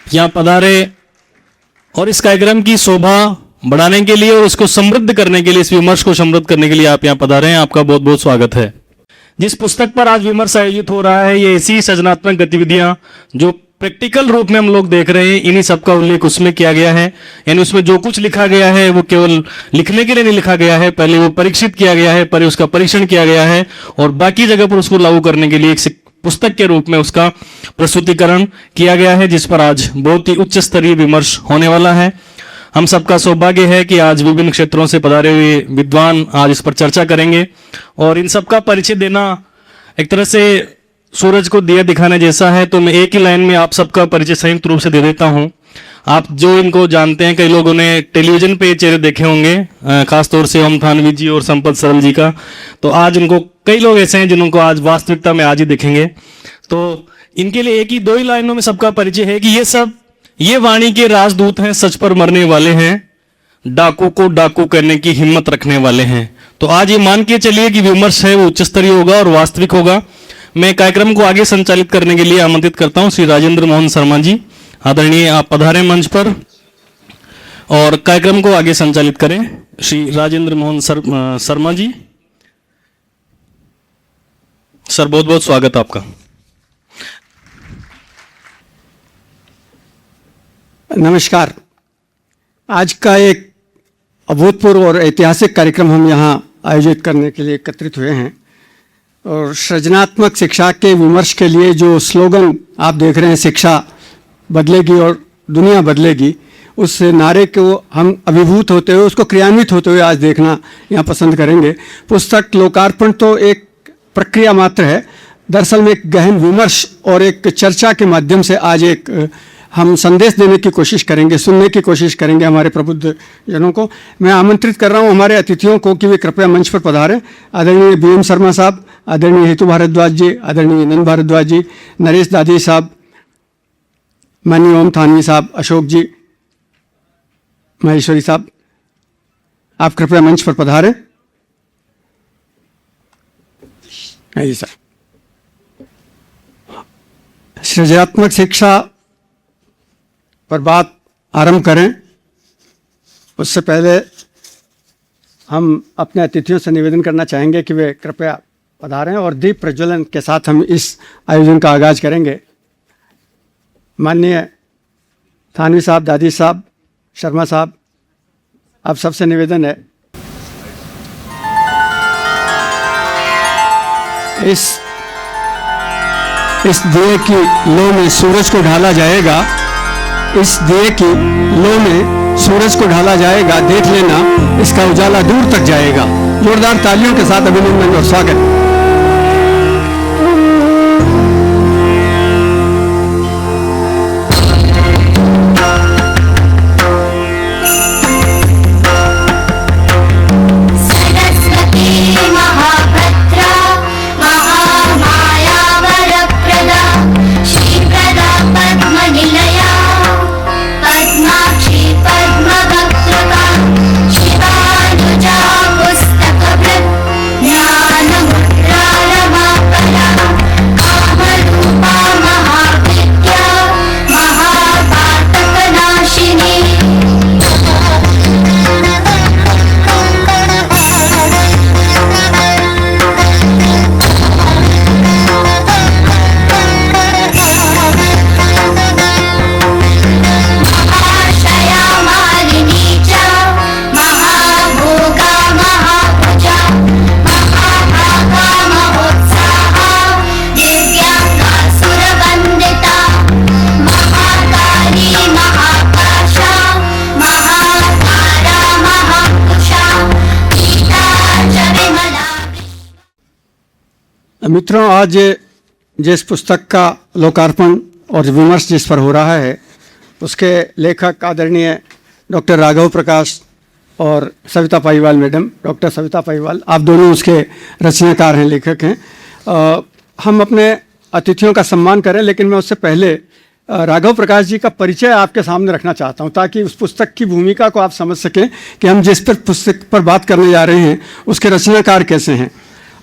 यहाँ पधारे और इस कार्यक्रम की शोभा बढ़ाने के लिए और उसको समृद्ध करने के लिए, इस विमर्श को समृद्ध करने के लिए आप यहाँ पधारे हैं। आपका बहुत बहुत स्वागत है। जिस पुस्तक पर आज विमर्श आयोजित हो रहा है, ये ऐसी सृजनात्मक गतिविधियां जो प्रैक्टिकल रूप में हम लोग देख रहे हैं, इन्हीं सबका उल्लेख उसमें किया गया है। यानी उसमें जो कुछ लिखा गया है वो केवल लिखने के लिए नहीं लिखा गया है, पहले वो परीक्षित किया गया है, पहले उसका परीक्षण किया गया है और बाकी जगह पर उसको लागू करने के लिए एक पुस्तक के रूप में उसका प्रस्तुतिकरण किया गया है, जिस पर आज बहुत ही उच्च स्तरीय विमर्श होने वाला है। हम सबका सौभाग्य है कि आज विभिन्न क्षेत्रों से पधारे हुए विद्वान आज इस पर चर्चा करेंगे और इन सबका परिचय देना एक तरह से सूरज को दिया दिखाने जैसा है। तो मैं एक ही लाइन में आप सबका परिचय संयुक्त रूप से दे देता हूं। आप जो इनको जानते हैं, कई लोगों ने टेलीविजन पे चेहरे देखे होंगे, खासतौर से ओम थानवी जी और संपत सरल जी का। तो आज इनको, कई लोग ऐसे हैं जिनको आज वास्तविकता में आज ही देखेंगे। तो इनके लिए एक ही दो ही लाइनों में सबका परिचय है कि ये वाणी के राजदूत हैं, सच पर मरने वाले हैं, डाकू को डाकू करने की हिम्मत रखने वाले हैं। तो आज ये मान के चलिए कि विमर्श है वो उच्च स्तरीय होगा और वास्तविक होगा। मैं कार्यक्रम को आगे संचालित करने के लिए आमंत्रित करता हूं श्री राजेंद्र मोहन शर्मा जी। आदरणीय, आप पधारें मंच पर और कार्यक्रम को आगे संचालित करें। श्री राजेंद्र मोहन शर्मा जी, सर बहुत बहुत स्वागत आपका। नमस्कार। आज का एक अभूतपूर्व और ऐतिहासिक कार्यक्रम हम यहाँ आयोजित करने के लिए एकत्रित हुए हैं और सृजनात्मक शिक्षा के विमर्श के लिए जो स्लोगन आप देख रहे हैं, शिक्षा बदलेगी और दुनिया बदलेगी, उस नारे को हम अभिभूत होते हुए, उसको क्रियान्वित होते हुए आज देखना यहाँ पसंद करेंगे। पुस्तक लोकार्पण तो एक प्रक्रिया मात्र है, दरअसल में एक गहन विमर्श और एक चर्चा के माध्यम से आज एक हम संदेश देने की कोशिश करेंगे, सुनने की कोशिश करेंगे हमारे प्रबुद्ध जनों को। मैं आमंत्रित कर रहा हूं हमारे अतिथियों को कि वे कृपया मंच पर पधारें। आदरणीय BM शर्मा साहब, आदरणीय हेतु भारद्वाज जी, आदरणीय नंद भारद्वाज जी, नरेश दादी साहब, माननीय ओम थानवी साहब, अशोक जी, महेश्वरी साहब, आप कृपया मंच पर पधारें। आइए सर। सृजनात्मक शिक्षा पर बात आरंभ करें उससे पहले हम अपने अतिथियों से निवेदन करना चाहेंगे कि वे कृपया पधारें और दीप प्रज्वलन के साथ हम इस आयोजन का आगाज करेंगे। माननीय थानवी साहब, दादी साहब, शर्मा साहब, आप सबसे निवेदन है इस दिए की लो में सूरज को ढाला जाएगा, इस दिए की लो में सूरज को ढाला जाएगा, देख लेना इसका उजाला दूर तक जाएगा। जोरदार तालियों के साथ अभिनंदन और स्वागत। मित्रों, आज जिस पुस्तक का लोकार्पण और विमर्श जिस पर हो रहा है, उसके लेखक आदरणीय डॉक्टर राघव प्रकाश और सविता पाईवाल मैडम, डॉक्टर सविता पाईवाल, आप दोनों उसके रचनाकार हैं, लेखक हैं। हम अपने अतिथियों का सम्मान करें, लेकिन मैं उससे पहले राघव प्रकाश जी का परिचय आपके सामने रखना चाहता हूं, ताकि उस पुस्तक की भूमिका को आप समझ सकें कि हम जिस पर पुस्तक पर बात करने जा रहे हैं उसके रचनाकार कैसे हैं।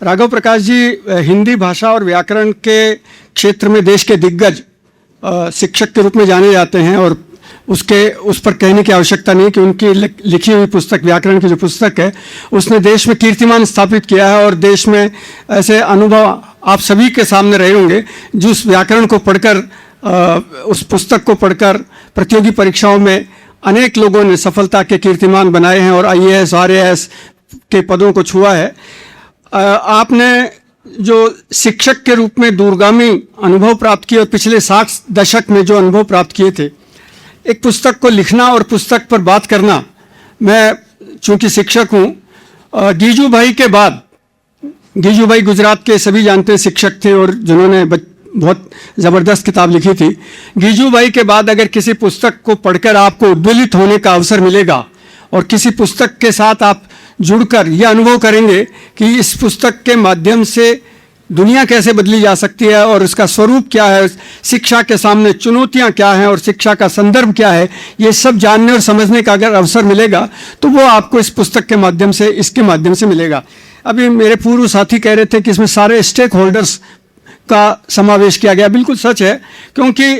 राघव प्रकाश जी हिंदी भाषा और व्याकरण के क्षेत्र में देश के दिग्गज शिक्षक के रूप में जाने जाते हैं और उस पर कहने की आवश्यकता नहीं कि उनकी लिखी हुई पुस्तक, व्याकरण की जो पुस्तक है, उसने देश में कीर्तिमान स्थापित किया है। और देश में ऐसे अनुभव आप सभी के सामने रहे होंगे जिस व्याकरण को पढ़कर, उस पुस्तक को पढ़कर प्रतियोगी परीक्षाओं में अनेक लोगों ने सफलता के कीर्तिमान बनाए हैं और IAS, RAS के पदों को छुआ है। आपने जो शिक्षक के रूप में दूरगामी अनुभव प्राप्त किए और पिछले 60 दशक में जो अनुभव प्राप्त किए थे, एक पुस्तक को लिखना और पुस्तक पर बात करना, मैं चूंकि शिक्षक हूँ, गीजू भाई के बाद, गीजू भाई गुजरात के सभी जानते हैं शिक्षक थे और जिन्होंने बहुत ज़बरदस्त किताब लिखी थी। गीजू भाई के बाद अगर किसी पुस्तक को पढ़कर आपको उद्वेलित होने का अवसर मिलेगा और किसी पुस्तक के साथ आप जुड़कर यह अनुभव करेंगे कि इस पुस्तक के माध्यम से दुनिया कैसे बदली जा सकती है और उसका स्वरूप क्या है, शिक्षा के सामने चुनौतियां क्या हैं और शिक्षा का संदर्भ क्या है, ये सब जानने और समझने का अगर अवसर मिलेगा तो वो आपको इस पुस्तक के माध्यम से, इसके माध्यम से मिलेगा। अभी मेरे पूर्व साथी कह रहे थे कि इसमें सारे स्टेक होल्डर्स का समावेश किया गया। बिल्कुल सच है, क्योंकि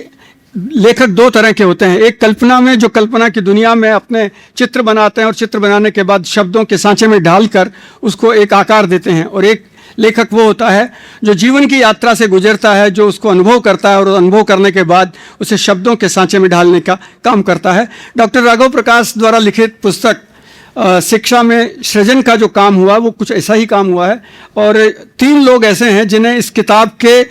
लेखक दो तरह के होते हैं। एक कल्पना में, जो कल्पना की दुनिया में अपने चित्र बनाते हैं और चित्र बनाने के बाद शब्दों के सांचे में ढालकर उसको एक आकार देते हैं, और एक लेखक वो होता है जो जीवन की यात्रा से गुजरता है, जो उसको अनुभव करता है और अनुभव करने के बाद उसे शब्दों के सांचे में ढालने का काम करता है। डॉक्टर राघव प्रकाश द्वारा लिखित पुस्तक शिक्षा में सृजन का जो काम हुआ वो कुछ ऐसा ही काम हुआ है। और 3 लोग ऐसे हैं जिन्हें इस किताब के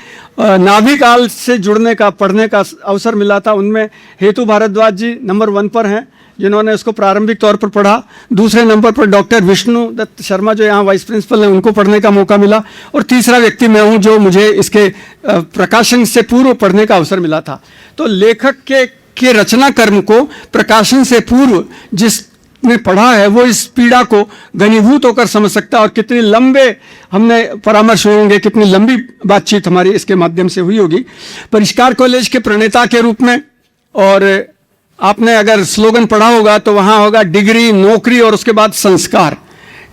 नाभि काल से जुड़ने का, पढ़ने का अवसर मिला था। उनमें हेतु भारद्वाज जी नंबर 1 पर हैं, जिन्होंने उसको प्रारंभिक तौर पर पढ़ा। दूसरे नंबर पर डॉक्टर विष्णु दत्त शर्मा, जो यहाँ वाइस प्रिंसिपल हैं, उनको पढ़ने का मौका मिला। और तीसरा व्यक्ति मैं हूँ, जो मुझे इसके प्रकाशन से पूर्व पढ़ने का अवसर मिला था। तो लेखक के रचना कर्म को प्रकाशन से पूर्व जिसने पढ़ा है वो इस पीड़ा को घनीभूत होकर समझ सकता है। और कितने लंबे हमने परामर्श हुए होंगे, कितनी लंबी बातचीत हमारी इसके माध्यम से हुई होगी। परिष्कार कॉलेज के प्रणेता के रूप में, और आपने अगर स्लोगन पढ़ा होगा तो वहाँ होगा डिग्री, नौकरी और उसके बाद संस्कार।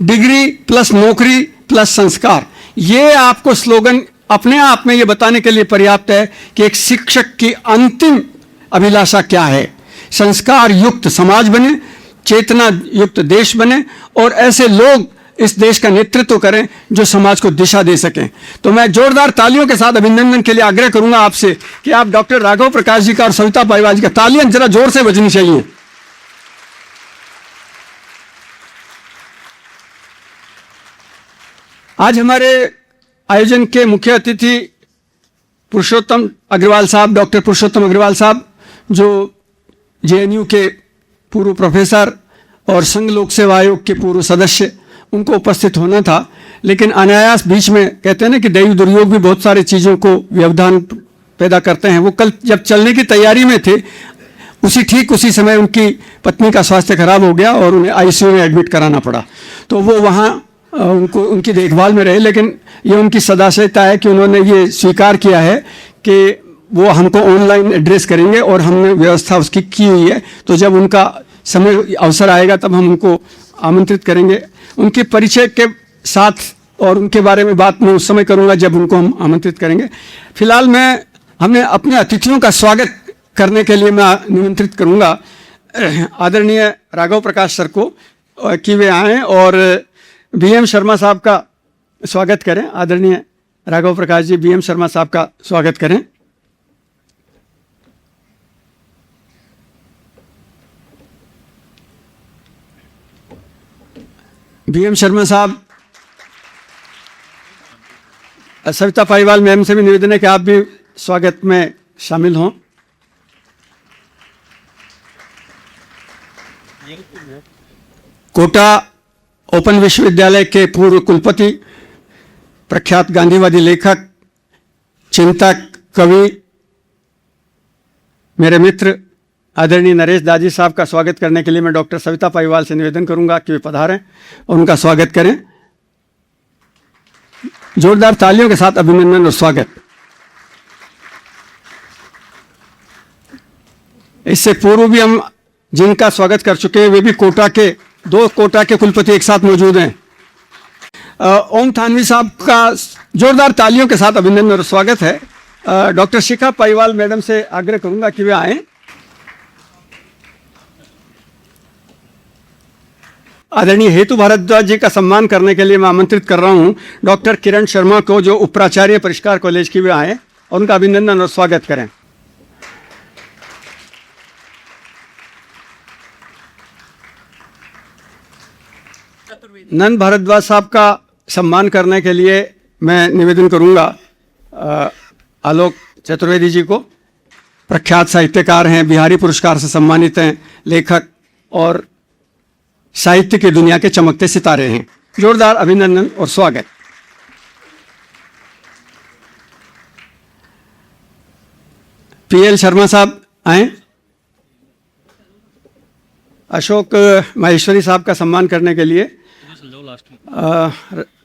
डिग्री प्लस नौकरी प्लस संस्कार, ये आपको स्लोगन अपने आप में ये बताने के लिए पर्याप्त है कि एक शिक्षक की अंतिम अभिलाषा क्या है। संस्कार युक्त समाज बने, चेतना युक्त देश बने, और ऐसे लोग इस देश का नेतृत्व करें जो समाज को दिशा दे सकें। तो मैं जोरदार तालियों के साथ अभिनंदन के लिए आग्रह करूंगा आपसे कि आप डॉक्टर राघव प्रकाश जी का और सविता पालीवाल जी का, तालियां जरा जोर से बजनी चाहिए। आज हमारे आयोजन के मुख्य अतिथि पुरुषोत्तम अग्रवाल साहब, डॉक्टर पुरुषोत्तम अग्रवाल साहब, जो JNU के पूर्व प्रोफेसर और संघ लोक सेवा आयोग के पूर्व सदस्य, उनको उपस्थित होना था, लेकिन अनायास बीच में, कहते हैं ना कि दैवी दुर्योग भी बहुत सारी चीज़ों को व्यवधान पैदा करते हैं। वो कल जब चलने की तैयारी में थे, उसी समय उनकी पत्नी का स्वास्थ्य खराब हो गया और उन्हें ICU में एडमिट कराना पड़ा। तो वो वहाँ उनकी देखभाल में रहे, लेकिन ये उनकी सदाशयता है कि उन्होंने ये स्वीकार किया है कि वो हमको ऑनलाइन एड्रेस करेंगे और हमने व्यवस्था उसकी की हुई है। तो जब उनका समय अवसर आएगा तब हम उनको आमंत्रित करेंगे। उनके परिचय के साथ और उनके बारे में बात मैं उस समय करूंगा जब उनको हम आमंत्रित करेंगे। फिलहाल हमने अपने अतिथियों का स्वागत करने के लिए मैं निमंत्रित करूंगा आदरणीय राघव प्रकाश सर को कि वे आएँ और BM शर्मा साहब का स्वागत करें। आदरणीय राघव प्रकाश जी BM शर्मा साहब का स्वागत करें। BM शर्मा साहब, सविता पालीवाल मैम से भी निवेदन है कि आप भी स्वागत में शामिल हों। कोटा ओपन विश्वविद्यालय के पूर्व कुलपति, प्रख्यात गांधीवादी लेखक, चिंतक, कवि, मेरे मित्र आदरणीय नरेश दाजी साहब का स्वागत करने के लिए मैं डॉक्टर सविता पालीवाल से निवेदन करूंगा कि वे पधारें और उनका स्वागत करें। जोरदार तालियों के साथ अभिनंदन और स्वागत। इससे पूर्व भी हम जिनका स्वागत कर चुके हैं वे भी दो कोटा के कुलपति एक साथ मौजूद हैं। ओम थानवी साहब का जोरदार तालियों के साथ अभिनंदन और स्वागत है। डॉक्टर शिखा पालीवाल मैडम से आग्रह करूंगा कि वे आए। आदरणीय हेतु भारद्वाज जी का सम्मान करने के लिए मैं आमंत्रित कर रहा हूं डॉक्टर किरण शर्मा को, जो उपप्राचार्य परिष्कार कॉलेज की वे आए और उनका अभिनंदन और स्वागत करें। नंद भारद्वाज साहब का सम्मान करने के लिए मैं निवेदन करूंगा आलोक चतुर्वेदी जी को। प्रख्यात साहित्यकार हैं, बिहारी पुरस्कार से सम्मानित हैं, लेखक और साहित्य की दुनिया के चमकते सितारे हैं। जोरदार अभिनंदन और स्वागत। पीएल शर्मा साहब आए। अशोक माहेश्वरी साहब का सम्मान करने के लिए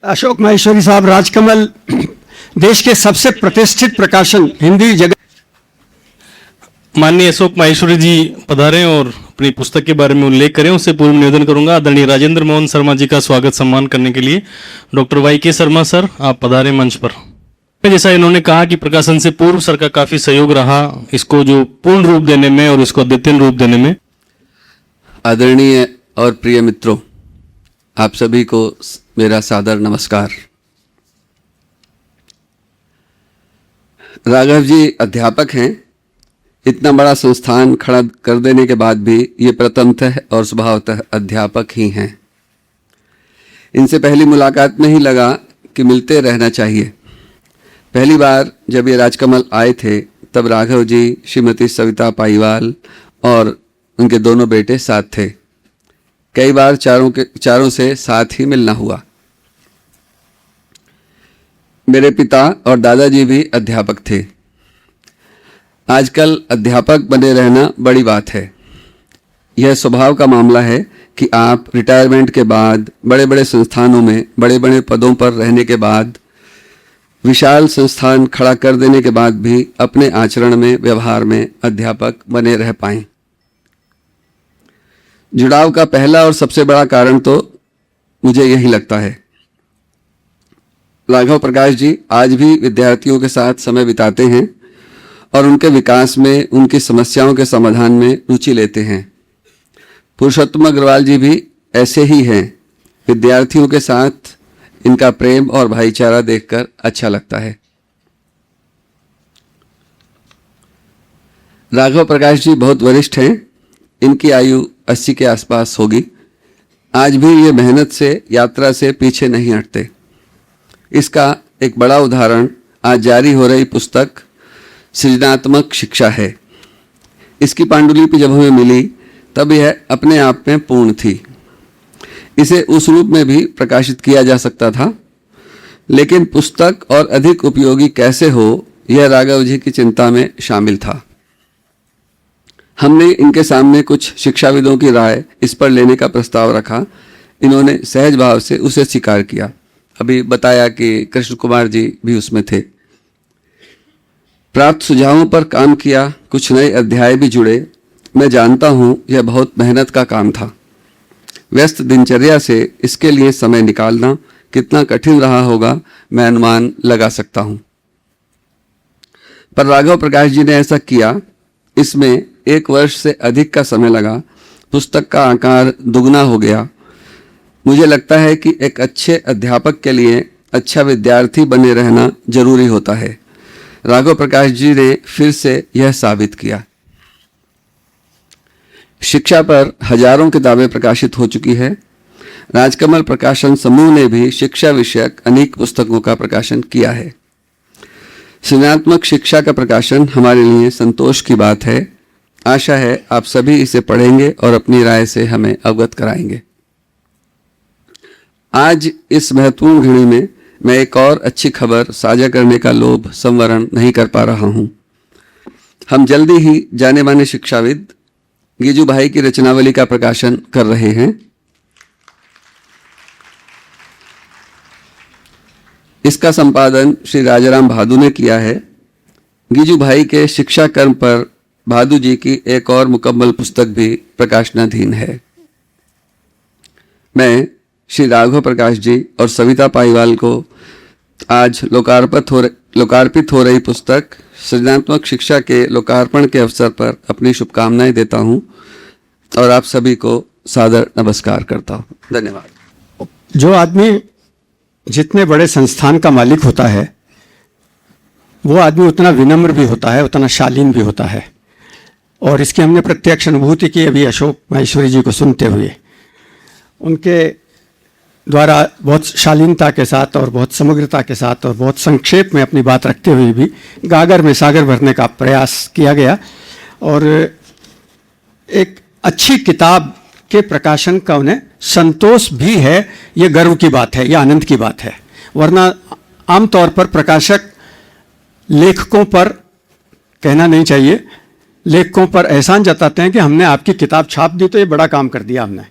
अशोक माहेश्वरी साहब राजकमल देश के सबसे प्रतिष्ठित प्रकाशन हिंदी जगत। माननीय अशोक माहेश्वरी जी पधारें और अपनी पुस्तक के बारे में उल्लेख करें। उससे पूर्व निवेदन करूंगा आदरणीय राजेंद्र मोहन शर्मा जी का स्वागत सम्मान करने के लिए डॉक्टर वाई के शर्मा सर आप पधारें मंच पर। जैसा इन्होंने कहा कि प्रकाशन से पूर्व सर का काफी सहयोग रहा इसको जो पूर्ण रूप देने में और इसको अद्वितीय रूप देने में। आदरणीय और प्रिय मित्रों, आप सभी को मेरा सादर नमस्कार। राघव जी अध्यापक हैं। इतना बड़ा संस्थान खड़ा कर देने के बाद भी ये प्रथमतः और स्वभावतः अध्यापक ही हैं। इनसे पहली मुलाकात में ही लगा कि मिलते रहना चाहिए। पहली बार जब ये राजकमल आए थे तब राघव जी, श्रीमती सविता पालीवाल और उनके दोनों बेटे साथ थे। कई बार चारों से साथ ही मिलना हुआ। मेरे पिता और दादाजी भी अध्यापक थे। आजकल अध्यापक बने रहना बड़ी बात है। यह स्वभाव का मामला है कि आप रिटायरमेंट के बाद बड़े बड़े संस्थानों में बड़े बड़े पदों पर रहने के बाद, विशाल संस्थान खड़ा कर देने के बाद भी अपने आचरण में, व्यवहार में अध्यापक बने रह पाएं। जुड़ाव का पहला और सबसे बड़ा कारण तो मुझे यही लगता है। राघव प्रकाश जी आज भी विद्यार्थियों के साथ समय बिताते हैं और उनके विकास में, उनकी समस्याओं के समाधान में रुचि लेते हैं। पुरुषोत्तम अग्रवाल जी भी ऐसे ही हैं। विद्यार्थियों के साथ इनका प्रेम और भाईचारा देखकर अच्छा लगता है। राघव प्रकाश जी बहुत वरिष्ठ हैं। इनकी आयु 80 के आसपास होगी। आज भी ये मेहनत से, यात्रा से पीछे नहीं हटते। इसका एक बड़ा उदाहरण आज जारी हो रही पुस्तक सृजनात्मक शिक्षा है। इसकी पांडुलिपि जब हमें मिली तब यह अपने आप में पूर्ण थी। इसे उस रूप में भी प्रकाशित किया जा सकता था, लेकिन पुस्तक और अधिक उपयोगी कैसे हो यह राघव जी की चिंता में शामिल था। हमने इनके सामने कुछ शिक्षाविदों की राय इस पर लेने का प्रस्ताव रखा। इन्होंने सहज भाव से उसे स्वीकार किया। अभी बताया कि कृष्ण कुमार जी भी उसमें थे। प्राप्त सुझावों पर काम किया, कुछ नए अध्याय भी जुड़े। मैं जानता हूँ यह बहुत मेहनत का काम था। व्यस्त दिनचर्या से इसके लिए समय निकालना कितना कठिन रहा होगा मैं अनुमान लगा सकता हूँ। पर राघव प्रकाश जी ने ऐसा किया। इसमें 1 वर्ष से अधिक का समय लगा। पुस्तक का आकार दुगना हो गया। मुझे लगता है कि एक अच्छे अध्यापक के लिए अच्छा विद्यार्थी बने रहना जरूरी होता है। राघव प्रकाश जी ने फिर से यह साबित किया। शिक्षा पर हजारों किताबें प्रकाशित हो चुकी है। राजकमल प्रकाशन समूह ने भी शिक्षा विषयक अनेक पुस्तकों का प्रकाशन किया है। सृजनात्मक शिक्षा का प्रकाशन हमारे लिए संतोष की बात है। आशा है आप सभी इसे पढ़ेंगे और अपनी राय से हमें अवगत कराएंगे। आज इस महत्वपूर्ण घड़ी में मैं एक और अच्छी खबर साझा करने का लोभ संवरण नहीं कर पा रहा हूं। हम जल्दी ही जाने माने शिक्षाविद गीजू भाई की रचनावली का प्रकाशन कर रहे हैं। इसका संपादन श्री राजाराम भादु ने किया है। गीजू भाई के शिक्षा कर्म पर भादु जी की एक और मुकम्मल पुस्तक भी प्रकाशनाधीन है। मैं श्री राघव प्रकाश जी और सविता पालीवाल को आज लोकार्पित हो रही पुस्तक सृजनात्मक शिक्षा के लोकार्पण के अवसर पर अपनी शुभकामनाएं देता हूं और आप सभी को सादर नमस्कार करता हूं। धन्यवाद। जो आदमी जितने बड़े संस्थान का मालिक होता है वो आदमी उतना विनम्र भी होता है, उतना शालीन भी होता है। और इसकी हमने प्रत्यक्ष अनुभूति की अभी अशोक माहेश्वरी जी को सुनते हुए। उनके द्वारा बहुत शालीनता के साथ और बहुत समग्रता के साथ और बहुत संक्षेप में अपनी बात रखते हुए भी गागर में सागर भरने का प्रयास किया गया। और एक अच्छी किताब के प्रकाशन का उन्हें संतोष भी है, ये गर्व की बात है, ये आनंद की बात है। वरना आमतौर पर प्रकाशक लेखकों पर, कहना नहीं चाहिए, लेखकों पर एहसान जताते हैं कि हमने आपकी किताब छाप दी तो ये बड़ा काम कर दिया हमने।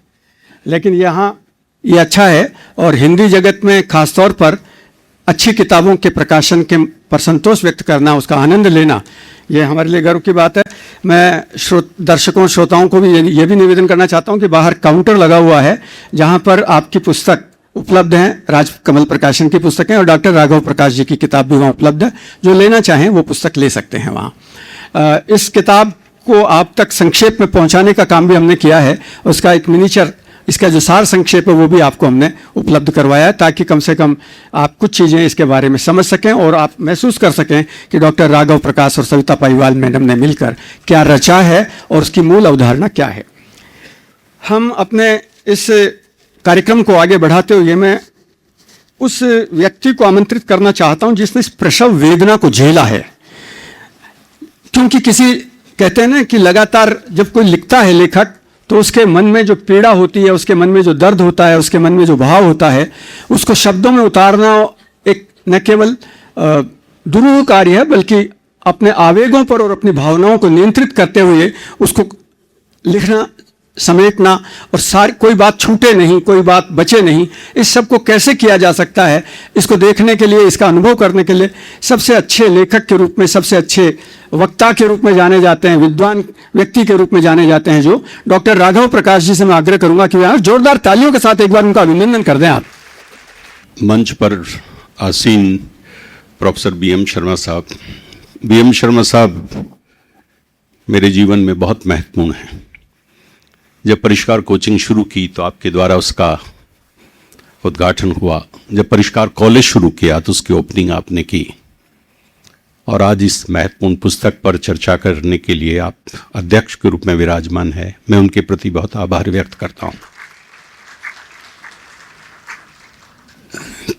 लेकिन यहाँ ये अच्छा है। और हिंदी जगत में खासतौर पर अच्छी किताबों के प्रकाशन के पर संतोष व्यक्त करना, उसका आनंद लेना, ये हमारे लिए गर्व की बात है। मैं दर्शकों श्रोताओं को भी ये भी निवेदन करना चाहता हूँ कि बाहर काउंटर लगा हुआ है जहाँ पर आपकी पुस्तक उपलब्ध हैं। राजकमल प्रकाशन की पुस्तकें और डॉक्टर राघव प्रकाश जी की किताब भी वहाँ उपलब्ध है। जो लेना चाहें वो पुस्तक ले सकते हैं वहाँ। इस किताब को आप तक संक्षेप में पहुँचाने का काम भी हमने किया है। उसका एक मिनीचर, इसका जो सार संक्षेप है वो भी आपको हमने उपलब्ध करवाया है, ताकि कम से कम आप कुछ चीज़ें इसके बारे में समझ सकें और आप महसूस कर सकें कि डॉक्टर राघव प्रकाश और सविता पालीवाल मैडम ने मिलकर क्या रचा है और उसकी मूल अवधारणा क्या है। हम अपने इस कार्यक्रम को आगे बढ़ाते हुए मैं उस व्यक्ति को आमंत्रित करना चाहता हूं जिसने इस प्रसव वेदना को झेला है। क्योंकि कहते हैं ना कि लगातार जब कोई लिखता है लेखक तो उसके मन में जो पीड़ा होती है, उसके मन में जो दर्द होता है, उसके मन में जो भाव होता है, उसको शब्दों में उतारना एक न केवल दुरूह कार्य है, बल्कि अपने आवेगों पर और अपनी भावनाओं को नियंत्रित करते हुए उसको लिखना, समेटना और कोई बात छूटे नहीं, कोई बात बचे नहीं। इस सब को कैसे किया जा सकता है, इसको देखने के लिए, इसका अनुभव करने के लिए सबसे अच्छे लेखक के रूप में, सबसे अच्छे वक्ता के रूप में जाने जाते हैं, विद्वान व्यक्ति के रूप में जाने जाते हैं, जो डॉक्टर राघव प्रकाश जी से मैं आग्रह करूंगा कि वे जोरदार तालियों के साथ एक बार उनका अभिनंदन कर दें आप। मंच पर आसीन प्रोफेसर बीएम शर्मा साहब। बीएम शर्मा साहब मेरे जीवन में बहुत महत्वपूर्ण हैं। जब परिष्कार कोचिंग शुरू की तो आपके द्वारा उसका उद्घाटन हुआ। जब परिष्कार कॉलेज शुरू किया तो उसकी ओपनिंग आपने की। और आज इस महत्वपूर्ण पुस्तक पर चर्चा करने के लिए आप अध्यक्ष के रूप में विराजमान है। मैं उनके प्रति बहुत आभार व्यक्त करता हूं।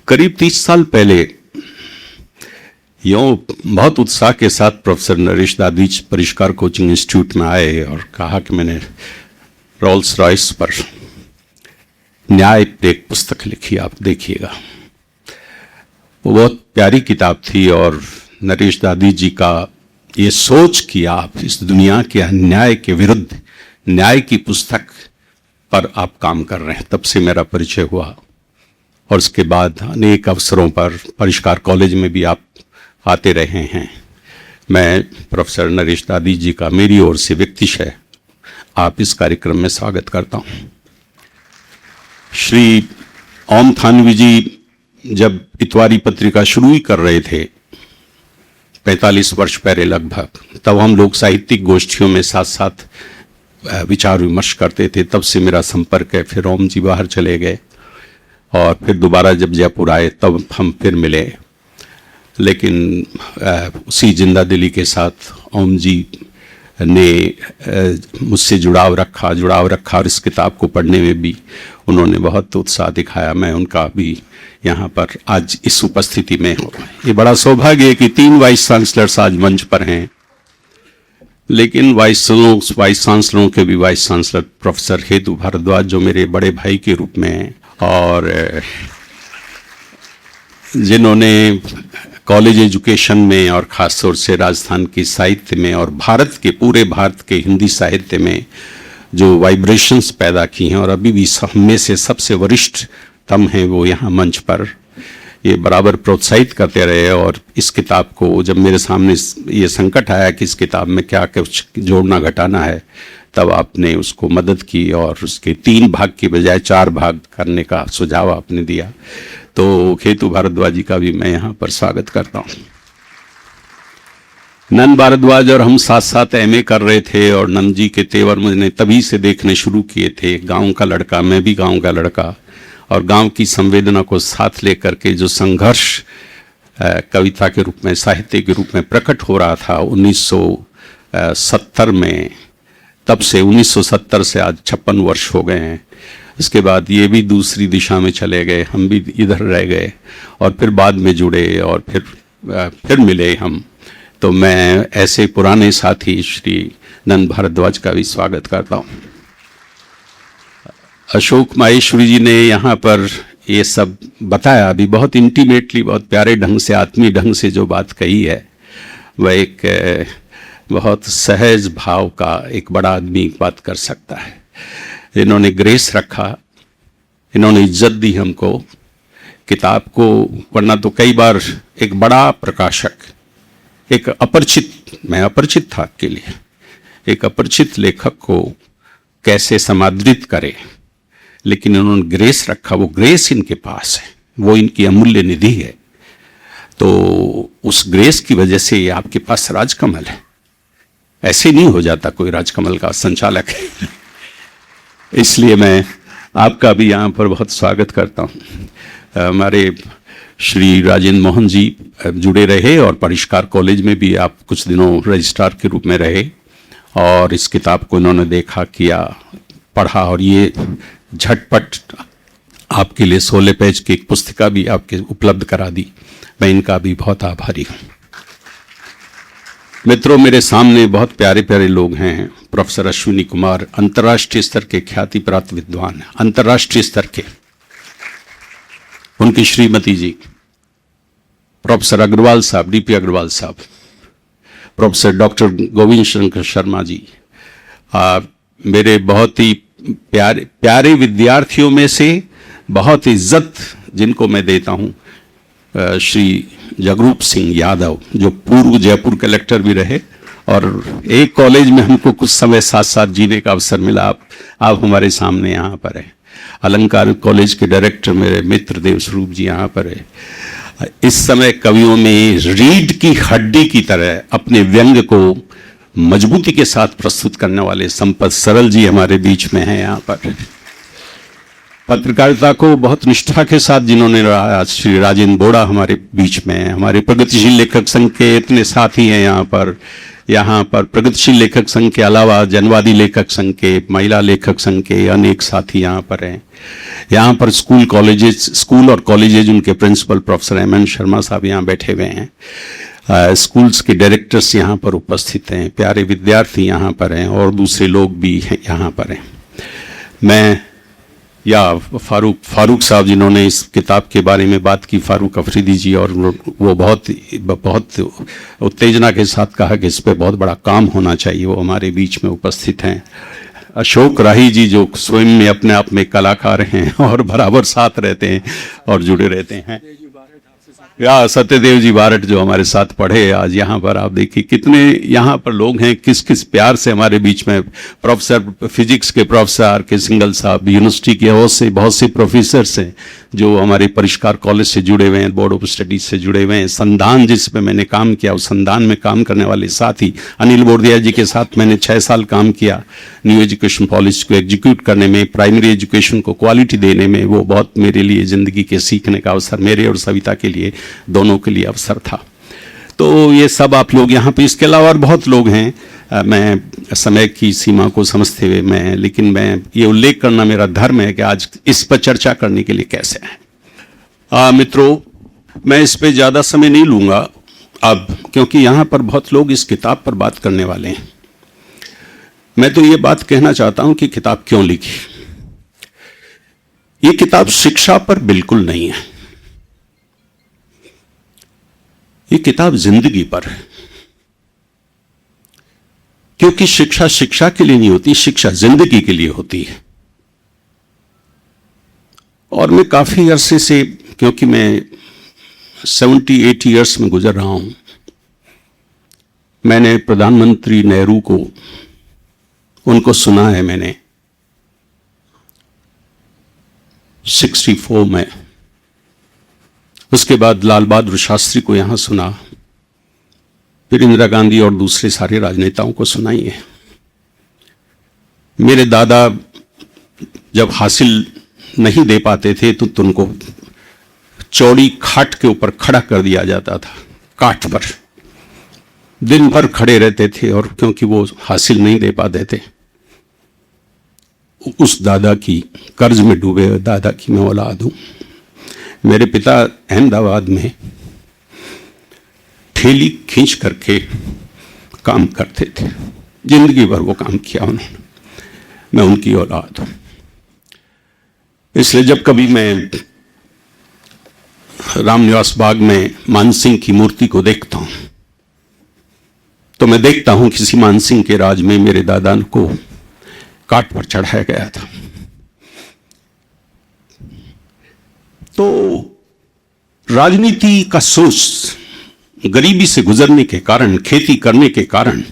करीब 30 साल पहले यूं बहुत उत्साह के साथ प्रोफेसर नरेश दादीज परिष्कार कोचिंग इंस्टीट्यूट में आए और कहा कि मैंने रोल्स रॉयस पर न्याय पे एक पुस्तक लिखी, आप देखिएगा। वो बहुत प्यारी किताब थी और नरेश दादी जी का ये सोच कि आप इस दुनिया के अन्याय के विरुद्ध न्याय की पुस्तक पर आप काम कर रहे हैं, तब से मेरा परिचय हुआ। और उसके बाद अनेक अवसरों पर परिष्कार कॉलेज में भी आप आते रहे हैं। मैं प्रोफेसर नरेश दादी जी का मेरी ओर से व्यक्तिशः आप इस कार्यक्रम में स्वागत करता हूं। श्री ओम थानवी जी जब इतवारी पत्रिका शुरू ही कर रहे थे 45 वर्ष पहले लगभग, तब हम लोग साहित्यिक गोष्ठियों में साथ साथ विचार विमर्श करते थे। तब से मेरा संपर्क है। फिर ओम जी बाहर चले गए और फिर दोबारा जब जयपुर आए तब हम फिर मिले। लेकिन उसी जिंदा दिली के साथ ओम जी ने मुझसे जुड़ाव रखा और इस किताब को पढ़ने में भी उन्होंने बहुत उत्साह दिखाया। मैं उनका भी यहाँ पर आज इस उपस्थिति में हूँ। ये बड़ा सौभाग्य है कि 3 वाइस चांसलर्स आज मंच पर हैं। लेकिन वाइस चांसलरों के भी वाइस चांसलर प्रोफेसर हेतु भारद्वाज जो मेरे बड़े भाई के रूप में हैं और जिन्होंने कॉलेज एजुकेशन में और ख़ासतौर से राजस्थान के साहित्य में और पूरे भारत के हिंदी साहित्य में जो वाइब्रेशंस पैदा की हैं और अभी भी हम में से सबसे वरिष्ठतम हैं, वो यहाँ मंच पर ये बराबर प्रोत्साहित करते रहे। और इस किताब को जब मेरे सामने ये संकट आया कि इस किताब में क्या कुछ जोड़ना घटाना है, तब आपने उसको मदद की और उसके 3 भाग की बजाय 4 भाग करने का सुझाव आपने दिया। तो हेतु भारद्वाज जी का भी मैं यहाँ पर स्वागत करता हूँ। नंद भारद्वाज और हम साथ साथ एमए कर रहे थे और नंद जी के तेवर मैंने तभी से देखने शुरू किए थे। गांव का लड़का, मैं भी गांव का लड़का, और गांव की संवेदना को साथ लेकर के जो संघर्ष कविता के रूप में, साहित्य के रूप में प्रकट हो रहा था 1970 में, तब से 1970 से आज 56 वर्ष हो गए हैं। इसके बाद ये भी दूसरी दिशा में चले गए, हम भी इधर रह गए और फिर बाद में जुड़े और फिर मिले हम। तो मैं ऐसे पुराने साथी श्री नंद भारद्वाज का भी स्वागत करता हूँ। अशोक माहेश्वरी जी ने यहाँ पर ये सब बताया, अभी बहुत इंटीमेटली, बहुत प्यारे ढंग से, आत्मीय ढंग से जो बात कही है, वह एक बहुत सहज भाव का एक बड़ा आदमी बात कर सकता है। इन्होंने ग्रेस रखा, इन्होंने इज्जत दी हमको किताब को, वरना तो कई बार एक बड़ा प्रकाशक, एक अपरिचित, मैं अपरिचित था आपके लिए, एक अपरिचित लेखक को कैसे समादृत करे, लेकिन इन्होंने ग्रेस रखा। वो ग्रेस इनके पास है, वो इनकी अमूल्य निधि है। तो उस ग्रेस की वजह से ये आपके पास राजकमल है। ऐसे नहीं हो जाता कोई राजकमल का संचालक है। इसलिए मैं आपका भी यहाँ पर बहुत स्वागत करता हूँ। हमारे श्री राजेंद्र मोहन जी जुड़े रहे और परिष्कार कॉलेज में भी आप कुछ दिनों रजिस्ट्रार के रूप में रहे, और इस किताब को इन्होंने देखा, किया, पढ़ा, और ये झटपट आपके लिए 16 पेज की एक पुस्तिका भी आपके उपलब्ध करा दी। मैं इनका भी बहुत आभारी हूँ। मित्रों, मेरे सामने बहुत प्यारे प्यारे लोग हैं। प्रोफेसर अश्विनी कुमार, अंतर्राष्ट्रीय स्तर के ख्याति प्राप्त विद्वान, अंतर्राष्ट्रीय स्तर के। उनकी श्रीमती जी, प्रोफेसर अग्रवाल साहब, डीपी अग्रवाल साहब, प्रोफेसर डॉक्टर गोविंद शंकर शर्मा जी, मेरे बहुत ही प्यारे विद्यार्थियों में से बहुत इज्जत जिनको मैं देता हूँ, श्री जगरूप सिंह यादव, जो पूर्व जयपुर कलेक्टर भी रहे और एक कॉलेज में हमको कुछ समय साथ साथ जीने का अवसर मिला। आप हमारे सामने यहाँ पर है। अलंकार कॉलेज के डायरेक्टर मेरे मित्र देवस्वरूप जी यहाँ पर है। इस समय कवियों में रीढ़ की हड्डी की तरह अपने व्यंग को मजबूती के साथ प्रस्तुत करने वाले संपत सरल जी हमारे बीच में हैं यहाँ पर। पत्रकारिता को बहुत निष्ठा के साथ जिन्होंने रहा, श्री राजेंद्र बोड़ा हमारे बीच में हैं। हमारे प्रगतिशील लेखक संघ के इतने साथी हैं यहाँ पर प्रगतिशील लेखक संघ के अलावा जनवादी लेखक संघ के, महिला लेखक संघ के अनेक साथी यहाँ पर हैं। यहाँ पर स्कूल और कॉलेजेज उनके प्रिंसिपल प्रोफेसर एमएन शर्मा साहब यहाँ बैठे हुए हैं। स्कूल्स के डायरेक्टर्स यहाँ पर उपस्थित हैं, प्यारे विद्यार्थी यहाँ पर हैं और दूसरे लोग भी यहाँ पर हैं। मैं या फारूक साहब जिन्होंने इस किताब के बारे में बात की, फारूक अफरीदी जी, और वो बहुत उत्तेजना के साथ कहा कि इस पे बहुत बड़ा काम होना चाहिए, वो हमारे बीच में उपस्थित हैं। अशोक राही जी जो स्वयं में अपने आप में कलाकार हैं और बराबर साथ रहते हैं और जुड़े रहते हैं, या सत्यदेव जी बारट जो हमारे साथ पढ़े आज यहाँ पर। आप देखिए कितने यहाँ पर लोग हैं, किस किस प्यार से हमारे बीच में। प्रोफेसर फिजिक्स के प्रोफेसर आर के सिंगल साहब, यूनिवर्सिटी के बहुत से प्रोफेसर्स हैं जो हमारे परिष्कार कॉलेज से जुड़े हुए हैं, बोर्ड ऑफ स्टडीज से जुड़े हुए हैं। संधान जिस पे मैंने काम किया, उस संधान में काम करने वाले साथी अनिल बोरदिया जी के साथ मैंने 6 साल काम किया न्यू एजुकेशन पॉलिसी को एग्जीक्यूट करने में, प्राइमरी एजुकेशन को क्वालिटी देने में। वो बहुत मेरे लिए ज़िंदगी के सीखने का अवसर, मेरे और सविता के लिए, दोनों के लिए अवसर था। तो ये सब आप लोग यहाँ पे, इसके अलावा और बहुत लोग हैं। मैं समय की सीमा को समझते हुए लेकिन मैं ये उल्लेख करना मेरा धर्म है कि आज इस पर चर्चा करने के लिए कैसे है। मित्रों, मैं इस पे ज़्यादा समय नहीं लूँगा अब, क्योंकि यहाँ पर बहुत लोग इस किताब पर बात करने वाले हैं। मैं तो ये बात कहना चाहता हूँ कि किताब क्यों लिखी। ये किताब शिक्षा पर बिल्कुल नहीं है, ये किताब जिंदगी पर है। क्योंकि शिक्षा के लिए नहीं होती, शिक्षा जिंदगी के लिए होती है। और मैं काफी अरसे से, क्योंकि मैं 78 ईयर्स में गुजर रहा हूं, मैंने प्रधानमंत्री नेहरू को, उनको सुना है मैंने 64 में। उसके बाद लाल बहादुर शास्त्री को यहां सुना, फिर इंदिरा गांधी और दूसरे सारे राजनेताओं को सुनाई है। मेरे दादा जब हासिल नहीं दे पाते थे तो उनको चौड़ी खाट के ऊपर खड़ा कर दिया जाता था, काठ पर दिन भर खड़े रहते थे, और क्योंकि वो हासिल नहीं दे पाते थे, उस दादा की, कर्ज में डूबे हुए दादा की मैं औलाद हूं। मेरे पिता अहमदाबाद में ठेली खींच करके काम करते थे, जिंदगी भर वो काम किया उन्होंने, मैं उनकी औलाद हूं। इसलिए जब कभी मैं रामनिवास बाग में मानसिंह की मूर्ति को देखता हूं तो मैं देखता हूं किसी मानसिंह के राज में मेरे दादा को काट पर चढ़ाया गया था। तो राजनीति का सोच गरीबी से गुजरने के कारण, खेती करने के कारण,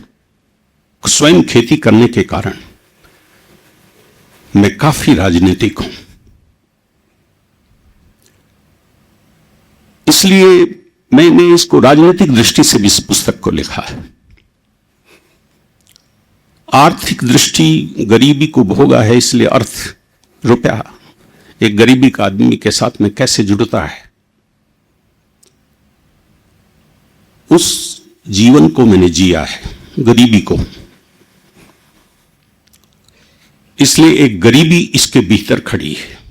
स्वयं खेती करने के कारण मैं काफी राजनीतिक हूं। इसलिए मैंने इसको राजनीतिक दृष्टि से भी इस पुस्तक को लिखा है। आर्थिक दृष्टि गरीबी को भोगा है, इसलिए अर्थ, रुपया एक गरीबी का आदमी के साथ में कैसे जुड़ता है, उस जीवन को मैंने जिया है, गरीबी को। इसलिए एक गरीबी इसके भीतर खड़ी है।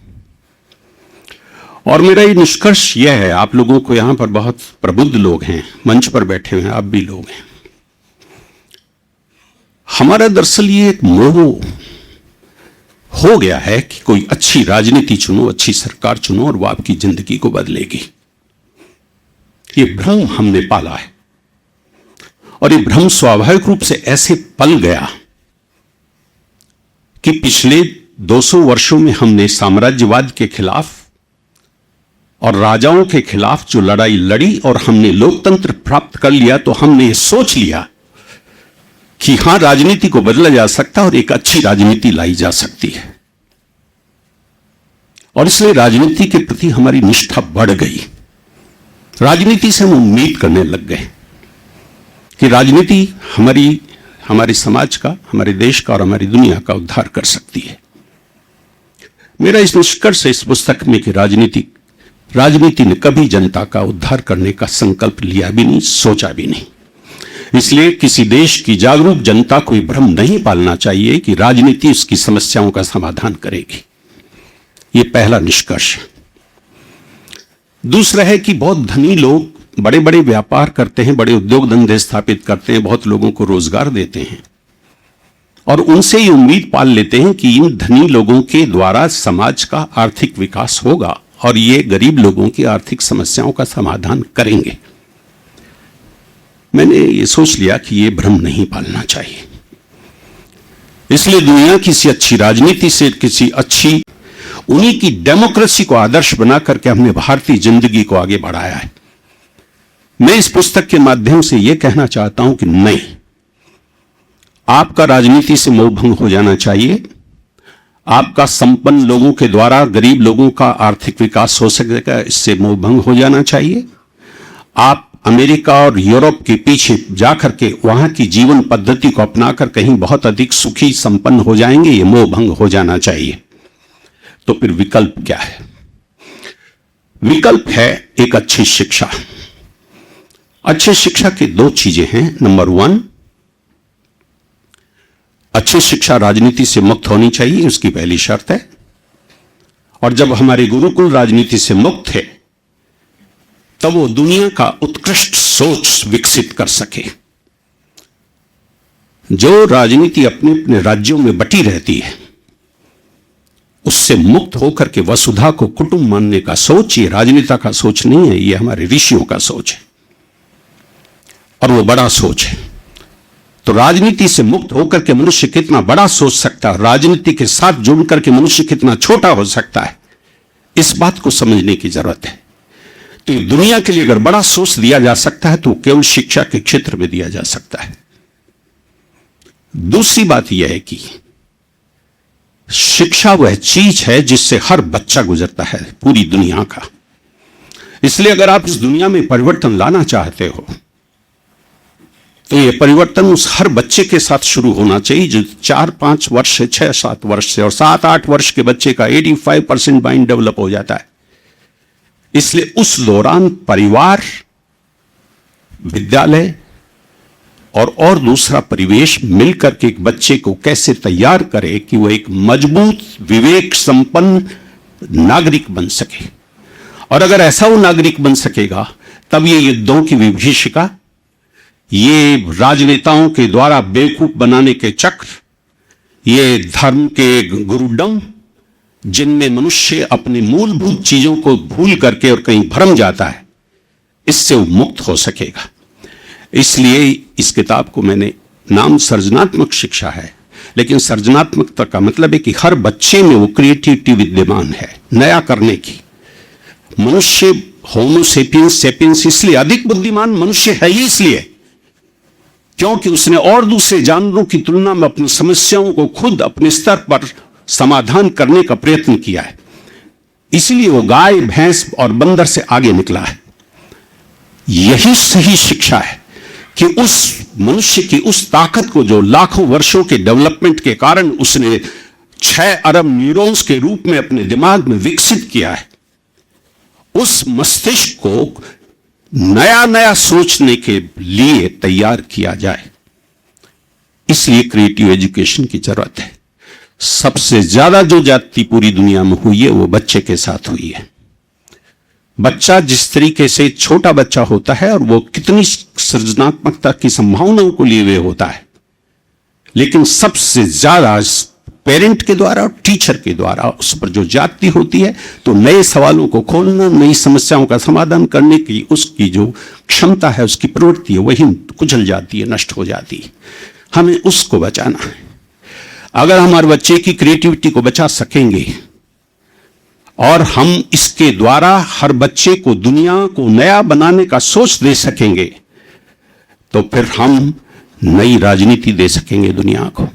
और मेरा ये निष्कर्ष यह है, आप लोगों को यहां पर बहुत प्रबुद्ध लोग हैं, मंच पर बैठे हुए हैं, आप भी लोग हैं, हमारा दरअसल ये एक मोह हो गया है कि कोई अच्छी राजनीति चुनो, अच्छी सरकार चुनो और वो आपकी जिंदगी को बदलेगी। ये भ्रम हमने पाला है, और ये भ्रम स्वाभाविक रूप से ऐसे पल गया कि पिछले 200 वर्षों में हमने साम्राज्यवाद के खिलाफ और राजाओं के खिलाफ जो लड़ाई लड़ी और हमने लोकतंत्र प्राप्त कर लिया, तो हमने ये सोच लिया कि हां, राजनीति को बदला जा सकता है और एक अच्छी राजनीति लाई जा सकती है। और इसलिए राजनीति के प्रति हमारी निष्ठा बढ़ गई। राजनीति से हम उम्मीद करने लग गए कि राजनीति हमारे समाज का, हमारे देश का और हमारी दुनिया का उद्धार कर सकती है। मेरा इस निष्कर्ष है इस पुस्तक में कि राजनीति ने कभी जनता का उद्धार करने का संकल्प लिया भी नहीं, सोचा भी नहीं। इसलिए किसी देश की जागरूक जनता को यह भ्रम नहीं पालना चाहिए कि राजनीति उसकी समस्याओं का समाधान करेगी। यह पहला निष्कर्ष है। दूसरा है कि बहुत धनी लोग बड़े बड़े व्यापार करते हैं, बड़े उद्योग धंधे स्थापित करते हैं, बहुत लोगों को रोजगार देते हैं, और उनसे ये उम्मीद पाल लेते हैं कि इन धनी लोगों के द्वारा समाज का आर्थिक विकास होगा और ये गरीब लोगों की आर्थिक समस्याओं का समाधान करेंगे। मैंने ये सोच लिया कि ये भ्रम नहीं पालना चाहिए। इसलिए दुनिया किसी अच्छी राजनीति से, किसी अच्छी उन्हीं की डेमोक्रेसी को आदर्श बना करके हमने भारतीय जिंदगी को आगे बढ़ाया है। मैं इस पुस्तक के माध्यम से यह कहना चाहता हूं कि नहीं, आपका राजनीति से मोह भंग हो जाना चाहिए। आपका संपन्न लोगों के द्वारा गरीब लोगों का आर्थिक विकास हो सकेगा, इससे मोह भंग हो जाना चाहिए। आप अमेरिका और यूरोप के पीछे जाकर के वहां की जीवन पद्धति को अपनाकर कहीं बहुत अधिक सुखी संपन्न हो जाएंगे, ये मोह भंग हो जाना चाहिए। तो फिर विकल्प क्या है? विकल्प है एक अच्छी शिक्षा। अच्छी शिक्षा की दो चीजें हैं। नंबर 1, अच्छी शिक्षा राजनीति से मुक्त होनी चाहिए, उसकी पहली शर्त है। और जब हमारे गुरुकुल राजनीति से मुक्त है तब वो दुनिया का उत्कृष्ट सोच विकसित कर सके। जो राजनीति अपने अपने राज्यों में बटी रहती है उससे मुक्त होकर के वसुधा को कुटुंब मानने का सोच, ये राजनेता का सोच नहीं है, ये हमारे ऋषियों का सोच है और वो बड़ा सोच है। तो राजनीति से मुक्त होकर के मनुष्य कितना बड़ा सोच सकता है, राजनीति के साथ जुड़ करके मनुष्य कितना छोटा हो सकता है, इस बात को समझने की जरूरत है। तो दुनिया के लिए अगर बड़ा सोच दिया जा सकता है तो केवल शिक्षा के क्षेत्र में दिया जा सकता है। दूसरी बात यह है कि शिक्षा वह चीज है जिससे हर बच्चा गुजरता है पूरी दुनिया का। इसलिए अगर आप इस दुनिया में परिवर्तन लाना चाहते हो तो ये परिवर्तन उस हर बच्चे के साथ शुरू होना चाहिए जो 4-5 वर्ष से 6-7 वर्ष से, और 7-8 वर्ष के बच्चे का 85% माइंड डेवलप हो जाता है। इसलिए उस दौरान परिवार, विद्यालय और दूसरा परिवेश मिलकर के एक बच्चे को कैसे तैयार करे कि वो एक मजबूत, विवेक संपन्न नागरिक बन सके। और अगर ऐसा वो नागरिक बन सकेगा तब ये युद्धों की विभीषिका, ये राजनेताओं के द्वारा बेवकूफ बनाने के चक्र, ये धर्म के गुरुडम जिनमें मनुष्य अपने मूलभूत चीजों को भूल करके और कहीं भरम जाता है, इससे वो मुक्त हो सकेगा। इसलिए इस किताब को मैंने नाम सृजनात्मक शिक्षा है, लेकिन सृजनात्मकता का मतलब है कि हर बच्चे में वो क्रिएटिविटी विद्यमान है नया करने की। मनुष्य होमो सेपियंस सेपियंस इसलिए अधिक बुद्धिमान मनुष्य है ही इसलिए क्योंकि उसने और दूसरे जानवरों की तुलना में अपनी समस्याओं को खुद अपने स्तर पर समाधान करने का प्रयत्न किया है। इसलिए वो गाय, भैंस और बंदर से आगे निकला है। यही सही शिक्षा है कि उस मनुष्य की उस ताकत को जो लाखों वर्षों के डेवलपमेंट के कारण उसने 6 अरब न्यूरॉन्स के रूप में अपने दिमाग में विकसित किया है, उस मस्तिष्क को नया नया सोचने के लिए तैयार किया जाए। इसलिए क्रिएटिव एजुकेशन की जरूरत है। सबसे ज्यादा जो जाति पूरी दुनिया में हुई है वो बच्चे के साथ हुई है। बच्चा जिस तरीके से छोटा बच्चा होता है और वो कितनी सृजनात्मकता की संभावनाओं को लिए हुए होता है, लेकिन सबसे ज्यादा पेरेंट के द्वारा और टीचर के द्वारा उस पर जो जाति होती है, तो नए सवालों को खोलना, नई समस्याओं का समाधान करने की उसकी जो क्षमता है, उसकी प्रवृत्ति है, वही कुचल जाती है, नष्ट हो जाती है। हमें उसको बचाना है। अगर हमारे बच्चे की क्रिएटिविटी को बचा सकेंगे और हम इसके द्वारा हर बच्चे को दुनिया को नया बनाने का सोच दे सकेंगे, तो फिर हम नई राजनीति दे सकेंगे दुनिया को,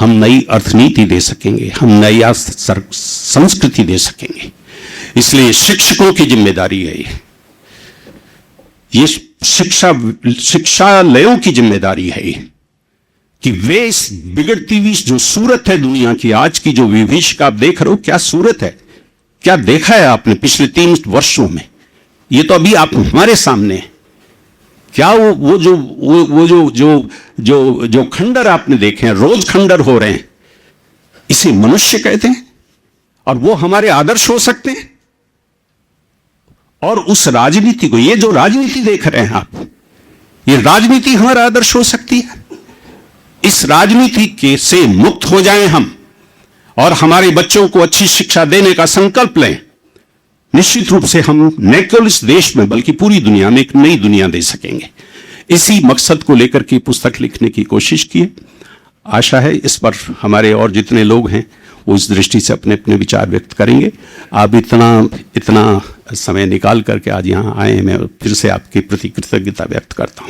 हम नई अर्थनीति दे सकेंगे, हम नई संस्कृति दे सकेंगे। इसलिए शिक्षकों की जिम्मेदारी है ये शिक्षालयों की जिम्मेदारी है कि वे इस बिगड़ती हुई जो सूरत है दुनिया की, आज की जो विभीषिका आप देख रहे हो, क्या सूरत है, क्या देखा है आपने पिछले 3 वर्षों में? ये तो अभी आप हमारे सामने है। क्या जो खंडर आपने देखे हैं, रोज खंडर हो रहे हैं, इसे मनुष्य कहते हैं और वो हमारे आदर्श हो सकते हैं? और उस राजनीति को, ये जो राजनीति देख रहे हैं आप, ये राजनीति हमारा आदर्श हो सकती है? इस राजनीति के से मुक्त हो जाएं हम और हमारे बच्चों को अच्छी शिक्षा देने का संकल्प लें। निश्चित रूप से हम न केवल इस देश में बल्कि पूरी दुनिया में एक नई दुनिया दे सकेंगे। इसी मकसद को लेकर के पुस्तक लिखने की कोशिश की। आशा है इस पर हमारे और जितने लोग हैं वो इस दृष्टि से अपने अपने विचार व्यक्त करेंगे। आप इतना समय निकाल करके आज यहाँ आए, मैं फिर से आपके प्रति कृतज्ञता व्यक्त करता हूँ।